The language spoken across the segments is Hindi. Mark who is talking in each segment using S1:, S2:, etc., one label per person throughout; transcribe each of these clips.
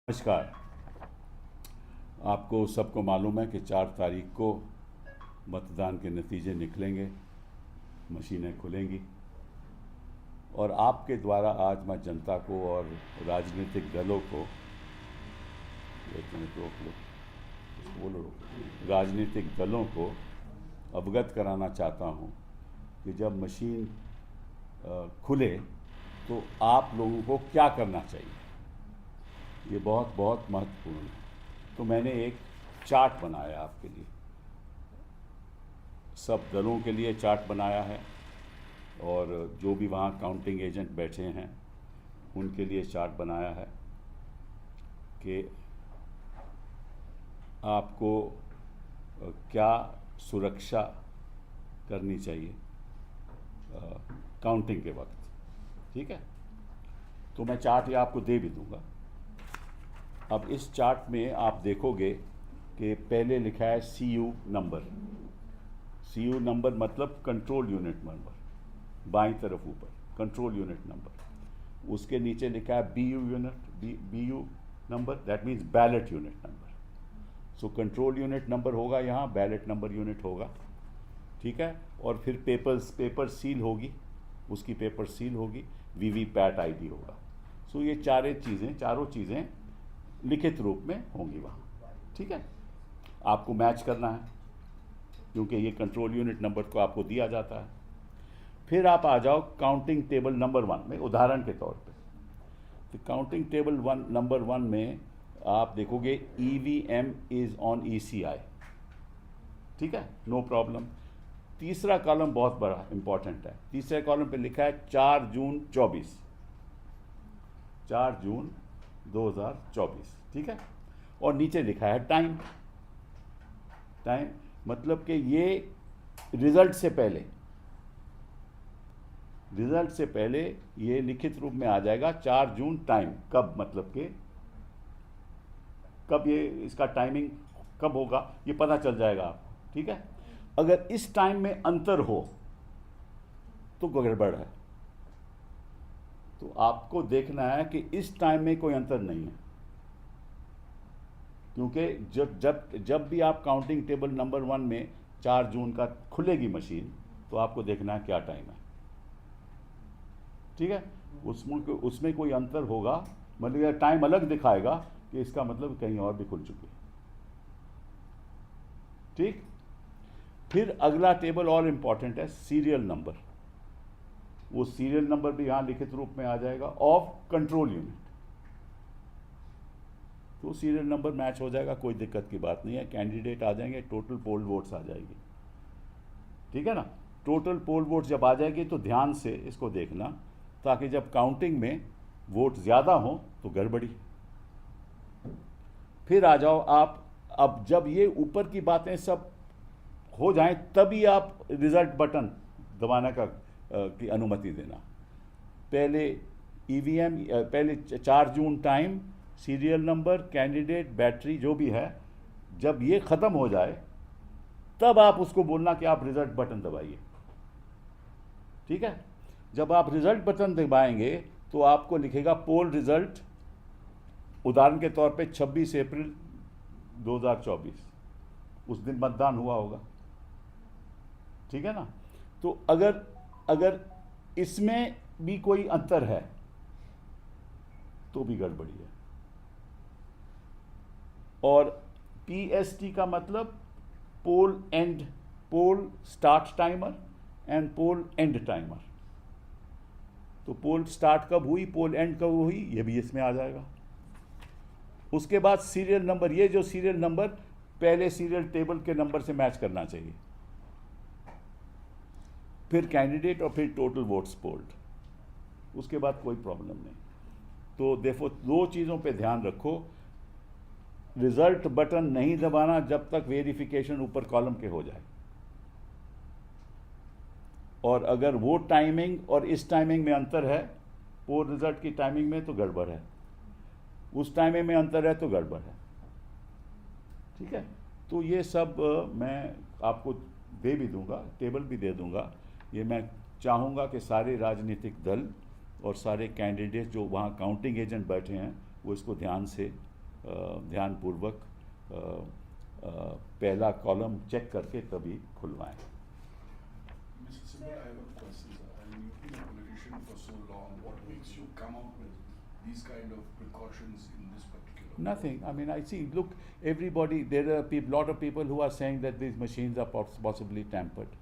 S1: नमस्कार। आपको सबको मालूम है कि 4 तारीख को मतदान के नतीजे निकलेंगे, मशीनें खुलेंगी और आपके द्वारा आज मैं जनता को और राजनीतिक दलों को, एक मिनट रोक लो, राजनीतिक दलों को अवगत कराना चाहता हूँ कि जब मशीन खुले तो आप लोगों को क्या करना चाहिए। ये बहुत बहुत महत्वपूर्ण है। तो मैंने एक चार्ट बनाया आपके लिए, सब दलों के लिए चार्ट बनाया है और जो भी वहाँ काउंटिंग एजेंट बैठे हैं उनके लिए चार्ट बनाया है कि आपको क्या सुरक्षा करनी चाहिए काउंटिंग के वक्त। ठीक है, तो मैं चार्ट ये आपको दे भी दूंगा। अब इस चार्ट में आप देखोगे कि पहले लिखा है CU नंबर। CU नंबर मतलब कंट्रोल यूनिट नंबर, बाईं तरफ ऊपर कंट्रोल यूनिट नंबर। उसके नीचे लिखा है BU number, that means ballot unit number. So control unit number होगा यहाँ, बैलेट नंबर यूनिट होगा। ठीक है, और फिर पेपर सील होगी, उसकी पेपर सील होगी, VVPAT ID होगा। सो ये चारों चीज़ें लिखित रूप में होंगी वहाँ। ठीक है, आपको मैच करना है क्योंकि ये कंट्रोल यूनिट नंबर को आपको दिया जाता है। फिर आप आ जाओ काउंटिंग टेबल नंबर 1 में, उदाहरण के तौर पे। तो काउंटिंग टेबल नंबर 1 में आप देखोगे EVM इज ऑन ECI। ठीक है, नो प्रॉब्लम। तीसरा कॉलम बहुत बड़ा इंपॉर्टेंट है। तीसरे कॉलम पे लिखा है 4 जून 24, 4 जून 2024। ठीक है, और नीचे लिखा है टाइम मतलब कि ये रिजल्ट से पहले ये लिखित रूप में आ जाएगा 4 जून टाइम। कब मतलब कि कब ये इसका टाइमिंग कब होगा ये पता चल जाएगा आपको। ठीक है, अगर इस टाइम में अंतर हो तो गड़बड़ है। तो आपको देखना है कि इस टाइम में कोई अंतर नहीं है, क्योंकि जब भी आप काउंटिंग टेबल नंबर 1 में 4 जून का खुलेगी मशीन तो आपको देखना है क्या टाइम है। ठीक है, उसमें कोई अंतर होगा, मतलब यह टाइम अलग दिखाएगा कि इसका मतलब कहीं और भी खुल चुकी है। ठीक, फिर अगला टेबल और इंपॉर्टेंट है सीरियल नंबर। वो सीरियल नंबर भी यहां लिखित रूप में आ जाएगा ऑफ कंट्रोल यूनिट। तो सीरियल नंबर मैच हो जाएगा, कोई दिक्कत की बात नहीं है। कैंडिडेट आ जाएंगे, टोटल पोल वोट्स आ जाएगी। ठीक है ना, टोटल पोल वोट्स जब आ जाएगी तो ध्यान से इसको देखना, ताकि जब काउंटिंग में वोट ज़्यादा हो तो गड़बड़ी। फिर आ जाओ आप, अब जब ये ऊपर की बातें सब हो जाएं तभी आप रिजल्ट बटन दबाने की अनुमति देना। पहले EVM, पहले 4 जून time, serial number, candidate, battery जो भी है, जब ये ख़त्म हो जाए तब आप उसको बोलना कि आप रिजल्ट बटन दबाइए। ठीक है, जब आप रिजल्ट बटन दबाएंगे तो आपको लिखेगा पोल रिजल्ट, उदाहरण के तौर पे 26 अप्रैल 2024, उस दिन मतदान हुआ होगा। ठीक है ना, तो अगर इसमें भी कोई अंतर है तो भी गड़बड़ी है। और PST का मतलब poll start timer and poll end timer. तो पोल स्टार्ट कब हुई, पोल एंड कब हुई, ये भी इसमें आ जाएगा। उसके बाद सीरियल नंबर, ये जो सीरियल नंबर पहले सीरियल टेबल के नंबर से मैच करना चाहिए। फिर कैंडिडेट और फिर टोटल वोट्स पोल्ड, उसके बाद कोई प्रॉब्लम नहीं। तो देखो, 2 चीज़ों पे ध्यान रखो, रिजल्ट बटन नहीं दबाना जब तक वेरिफिकेशन ऊपर कॉलम के हो जाए। और अगर वो टाइमिंग और इस टाइमिंग में अंतर है, पोल रिजल्ट की टाइमिंग में, तो गड़बड़ है। उस टाइमिंग में अंतर है तो गड़बड़ है। ठीक है, तो ये सब मैं आपको दे भी दूंगा, टेबल भी दे दूंगा। ये मैं चाहूँगा कि सारे राजनीतिक दल और सारे कैंडिडेट जो वहाँ काउंटिंग एजेंट बैठे हैं वो इसको ध्यान से ध्यानपूर्वक पहला कॉलम चेक करके तभी खुलवाएं।
S2: Mr. Sibal, I have a question, sir. I mean, you've been a politician for so long. What makes you come up with these kind of precautions in this particular?
S1: Nothing. I mean, I see. Look, everybody. There are a lot of people who are saying that these machines are possibly tampered,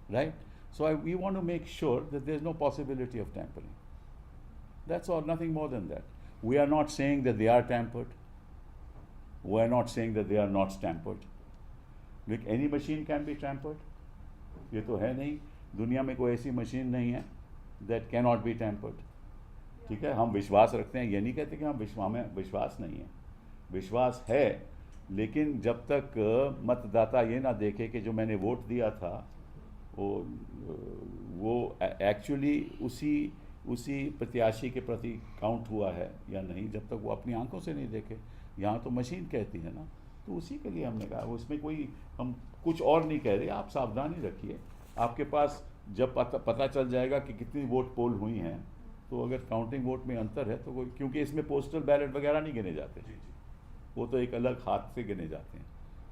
S1: right? So we want to make sure that there's no possibility of tampering. That's all. Nothing more than that. We are not saying that they are tampered. We are not saying that they are not tampered. Look, any machine can be tampered. ये तो है नहीं, दुनिया में कोई ऐसी मशीन नहीं है that cannot be tampered. ठीक है, हम विश्वास रखते हैं, ये नहीं कहते कि हम विश्वास नहीं है, विश्वास है, लेकिन जब तक मतदाता ये ना देखे कि जो मैंने वोट दिया था वो एक्चुअली उसी प्रत्याशी के प्रति काउंट हुआ है या नहीं, जब तक वो अपनी आंखों से नहीं देखे। यहाँ तो मशीन कहती है ना, तो उसी के लिए हमने कहा, उसमें कोई हम कुछ और नहीं कह रहे। आप सावधानी रखिए, आपके पास जब पता चल जाएगा कि कितनी वोट पोल हुई हैं, तो अगर काउंटिंग वोट में अंतर है तो कोई, क्योंकि इसमें पोस्टल बैलेट वगैरह नहीं गिने जाते, वो तो एक अलग हाथ से गिने जाते हैं,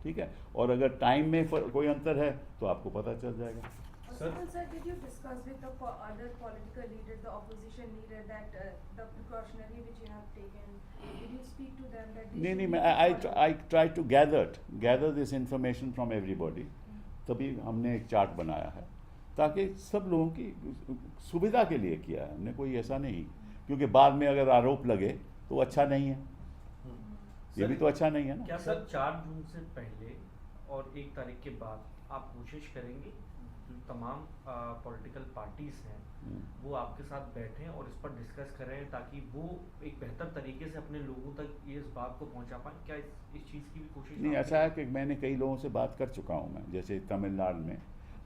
S1: ठीक है। और अगर टाइम में कोई अंतर है तो आपको पता चल जाएगा।
S3: Sir, did you discuss with the other political leaders, the opposition leader, that the precautionary which you have taken? Did you speak to them that?
S1: नहीं, I try to gather this information from everybody. तभी हमने एक चार्ट बनाया है, ताकि सब लोगों की सुविधा के लिए किया है हमने, कोई ऐसा नहीं, क्योंकि बाद में अगर आरोप लगे तो अच्छा नहीं है, ये भी तो अच्छा नहीं है ना।
S4: क्या सर 4 जून से पहले और 1 तारीख के बाद आप कोशिश करेंगे जो तमाम पॉलिटिकल पार्टीज हैं वो आपके साथ बैठें और इस पर डिस्कस करें, ताकि वो एक बेहतर तरीके से अपने लोगों तक ये इस बात को पहुंचा पाएं? क्या इस चीज़ की भी कोशिश?
S1: नहीं, ऐसा है कि मैंने कई लोगों से बात कर चुका हूँ मैं, जैसे तमिलनाडु में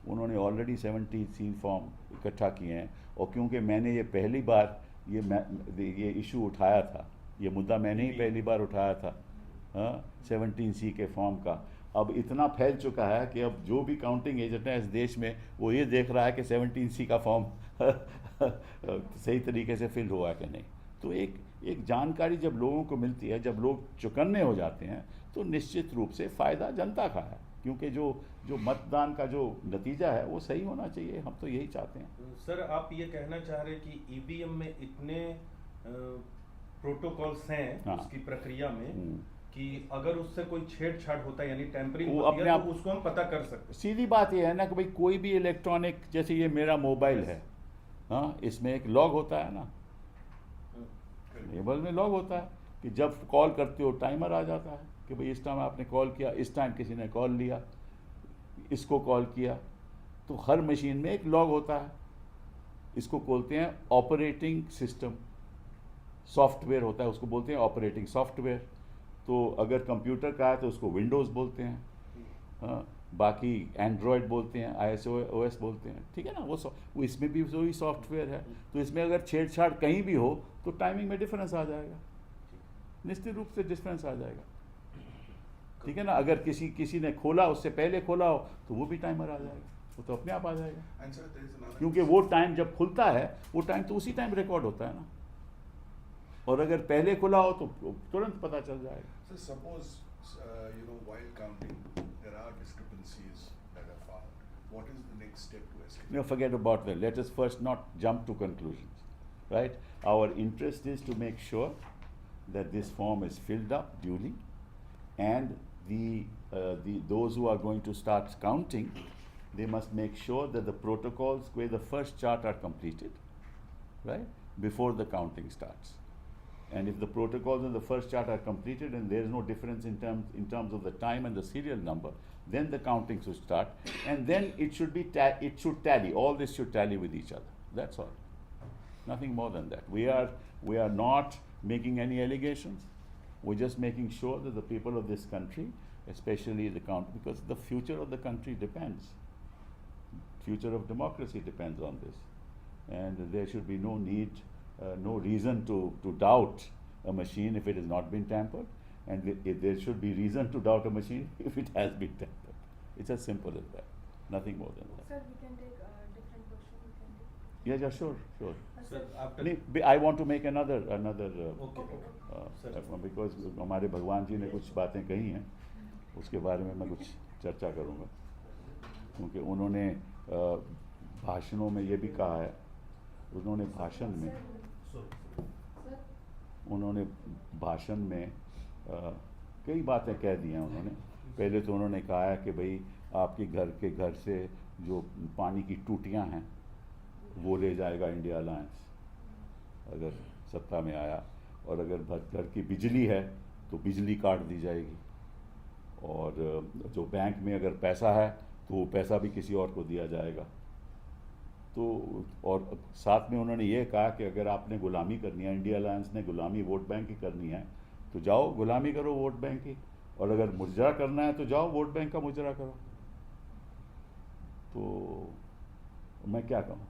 S1: उन्होंने ऑलरेडी 17 फॉर्म इकट्ठा किए हैं, और क्योंकि मैंने ये पहली बार ये इशू उठाया था, ये मुद्दा मैंने ही पहली बार उठाया था, 17C के फॉर्म का, अब इतना फैल चुका है कि अब जो भी काउंटिंग एजेंट है इस देश में वो ये देख रहा है कि 17C का फॉर्म सही तरीके से फिल हुआ कि नहीं। तो एक जानकारी जब लोगों को मिलती है, जब लोग चौकन्ने हो जाते हैं, तो निश्चित रूप से फ़ायदा जनता का है, क्योंकि जो मतदान का जो नतीजा है वो सही होना चाहिए, हम तो यही चाहते हैं।
S5: सर, आप ये कहना चाह रहे हैं कि ईवीएम में इतने प्रोटोकॉल्स हैं, हाँ, उसकी प्रक्रिया में कि अगर उससे कोई छेड़छाड़ होता है यानी टैंपरिंग होती है तो उसको हम पता कर सकते हैं।
S1: सीधी बात यह है ना कि भाई कोई भी इलेक्ट्रॉनिक, जैसे ये मेरा मोबाइल है, हाँ, इसमें एक लॉग होता है ना, टेबल में लॉग होता है कि जब कॉल करते हो टाइमर आ जाता है कि भाई इस टाइम आपने कॉल किया, इस टाइम किसी ने कॉल लिया, इसको कॉल किया, तो हर मशीन में एक लॉग होता है। इसको बोलते हैं ऑपरेटिंग सिस्टम सॉफ्टवेयर होता है, उसको बोलते हैं ऑपरेटिंग सॉफ्टवेयर। तो अगर कंप्यूटर का है तो उसको विंडोज़ बोलते हैं, हाँ, बाकी एंड्रॉयड बोलते हैं, iOS बोलते हैं, ठीक है ना। वो इसमें भी वही सॉफ्टवेयर है, तो इसमें अगर छेड़छाड़ कहीं भी हो तो टाइमिंग में डिफरेंस आ जाएगा, निश्चित रूप से डिफरेंस आ जाएगा, ठीक है ना। अगर किसी ने खोला, उससे पहले खोला हो तो वो भी टाइमर आ जाएगा, वो तो अपने आप आ जाएगा, क्योंकि वो टाइम जब खुलता है वो टाइम तो उसी टाइम रिकॉर्ड होता है ना, और अगर पहले खुला हो तो तुरंत पता चल जाएगा।
S2: So suppose while counting there are discrepancies that are found. What is the next step to escalate?
S1: No, forget about that. Let us first not jump to conclusions, right? Our interest is to make sure that this form is filled up duly, and those who are going to start counting, they must make sure that the protocols where the first chart are completed, right, before the counting starts. And if the protocols in the first chart are completed and there is no difference in terms of the time and the serial number, then the counting should start, and then it should be it should tally. All this should tally with each other. That's all. Nothing more than that. We are not making any allegations. We're just making sure that the people of this country, especially the country, because the future of the country depends. Future of democracy depends on this, and there should be no need. No reason to doubt a machine if it has not been tampered, and there should be reason to doubt a machine if it has been tampered. It's as simple as that. Nothing more than that.
S3: Sir, we can take a different question.
S1: Yeah, sure.
S5: Sir after
S1: नहीं, I want to make another
S5: okay sir
S1: because हमारे भगवान जी ने कुछ बातें कही हैं, उसके बारे में मैं कुछ चर्चा करूँगा, क्योंकि उन्होंने भाषणों में ये भी कहा है, उन्होंने भाषण में कई बातें कह दी हैं उन्होंने। पहले तो उन्होंने कहा है कि भाई आपके घर से जो पानी की टूटियां हैं वो ले जाएगा इंडिया अलायंस अगर सत्ता में आया, और अगर घर की बिजली है तो बिजली काट दी जाएगी, और जो बैंक में अगर पैसा है तो वो पैसा भी किसी और को दिया जाएगा। तो और साथ में उन्होंने ये कहा कि अगर आपने गुलामी करनी है, इंडिया अलायंस ने गुलामी वोट बैंक की करनी है तो जाओ गुलामी करो वोट बैंक की, और अगर मुजरा करना है तो जाओ वोट बैंक का मुजरा करो। तो मैं क्या कहूँ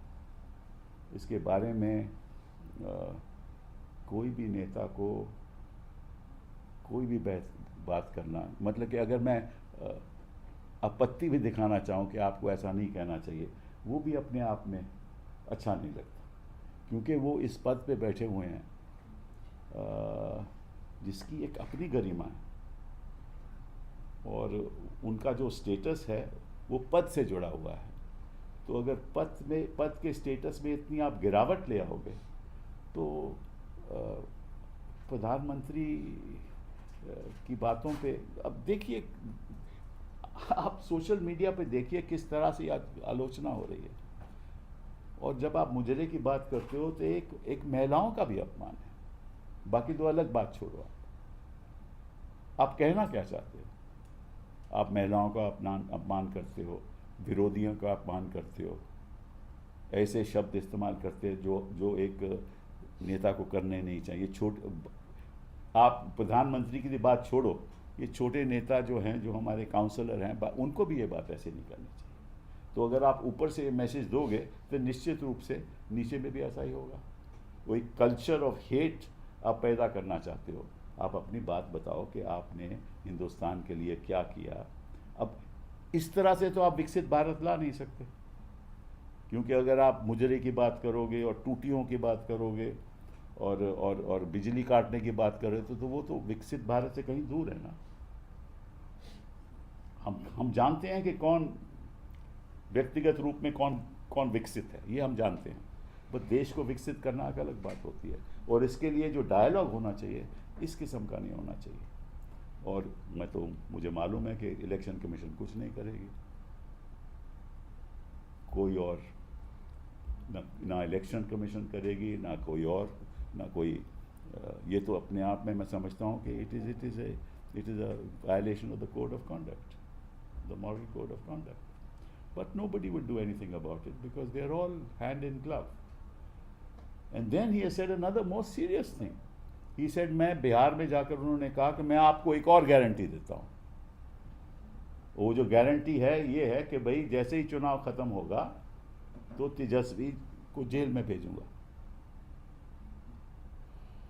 S1: इसके बारे में, कोई भी नेता को कोई भी बात करना, मतलब कि अगर मैं आपत्ति भी दिखाना चाहूँ कि आपको ऐसा नहीं कहना चाहिए, वो भी अपने आप में अच्छा नहीं लगता, क्योंकि वो इस पद पे बैठे हुए हैं जिसकी एक अपनी गरिमा है, और उनका जो स्टेटस है वो पद से जुड़ा हुआ है। तो अगर पद के स्टेटस में इतनी आप गिरावट ले आओगे तो प्रधानमंत्री की बातों पे, अब देखिए आप सोशल मीडिया पे देखिए किस तरह से आलोचना हो रही है, और जब आप मुजरे की बात करते हो तो एक महिलाओं का भी अपमान है, बाकी तो अलग बात छोड़ो। आप कहना क्या चाहते हो? आप महिलाओं का अपमान करते हो, विरोधियों का अपमान करते हो, ऐसे शब्द इस्तेमाल करते हो जो एक नेता को करने नहीं चाहिए। आप प्रधानमंत्री की बात छोड़ो, ये छोटे नेता जो हैं, जो हमारे काउंसलर हैं, उनको भी ये बात ऐसे नहीं करनी चाहिए। तो अगर आप ऊपर से मैसेज दोगे तो निश्चित रूप से नीचे में भी ऐसा ही होगा। वो एक कल्चर ऑफ हेट आप पैदा करना चाहते हो। आप अपनी बात बताओ कि आपने हिंदुस्तान के लिए क्या किया। अब इस तरह से तो आप विकसित भारत ला नहीं सकते, क्योंकि अगर आप मुजरे की बात करोगे और टूटियों की बात करोगे और बिजली काटने की बात करें तो वो तो विकसित भारत से कहीं दूर है ना। हम जानते हैं कि कौन व्यक्तिगत रूप में कौन विकसित है, ये हम जानते हैं, बस देश को विकसित करना एक अलग बात होती है, और इसके लिए जो डायलॉग होना चाहिए इस किस्म का नहीं होना चाहिए। और मुझे मालूम है कि इलेक्शन कमीशन कुछ नहीं करेगी, कोई और ना इलेक्शन कमीशन करेगी, ना कोई और, ना कोई ये तो अपने आप में मैं समझता हूँ कि it is a violation of the code of conduct, the moral code of conduct, but nobody would do anything about it because they are all hand in glove. And then he has said another more serious thing. He said, मैं बिहार में जाकर उन्होंने कहा कि मैं आपको एक और गारंटी देता हूँ। वो जो गारंटी है ये है कि भाई जैसे ही चुनाव खत्म होगा तो तेजस्वी को जेल में भेजूंगा।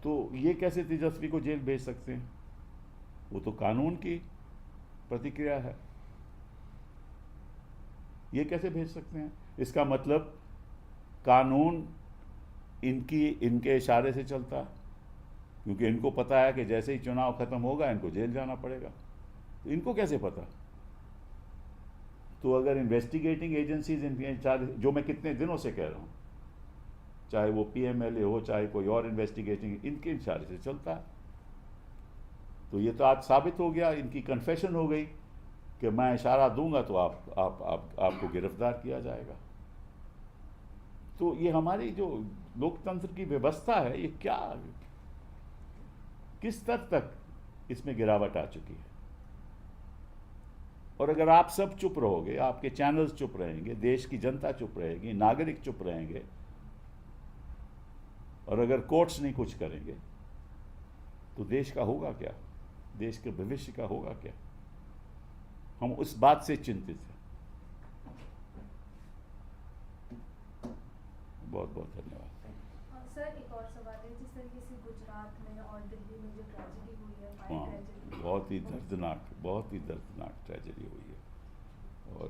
S1: तो ये कैसे तेजस्वी को जेल भेज सकते हैं? वो तो कानून की प्रतिक्रिया है, ये कैसे भेज सकते हैं? इसका मतलब कानून इनके इशारे से चलता है, क्योंकि इनको पता है कि जैसे ही चुनाव खत्म होगा इनको जेल जाना पड़ेगा। तो इनको कैसे पता? तो अगर इन्वेस्टिगेटिंग एजेंसीज जो मैं कितने दिनों से कह रहा हूँ, चाहे वो PMLA हो चाहे कोई और इन्वेस्टिगेटिंग, इनके इशारे से चलता है। तो ये तो आज साबित हो गया, इनकी कन्फेशन हो गई कि मैं इशारा दूंगा तो आपको गिरफ्तार किया जाएगा। तो ये हमारी जो लोकतंत्र की व्यवस्था है, ये किस स्तर तक इसमें गिरावट आ चुकी है। और अगर आप सब चुप रहोगे, आपके चैनल्स चुप रहेंगे, देश की जनता चुप रहेगी, नागरिक चुप रहेंगे, और अगर कोर्ट्स नहीं कुछ करेंगे तो देश का होगा क्या? देश के भविष्य का होगा क्या? हम उस बात से चिंतित हैं। बहुत बहुत धन्यवाद।
S3: सर एक और सवाल है, जिस तरीके से गुजरात में और दिल्ली में जो ट्रेजेडी हुई है,
S1: हाँ, बहुत ही दर्दनाक ट्रेजेडी हुई है, और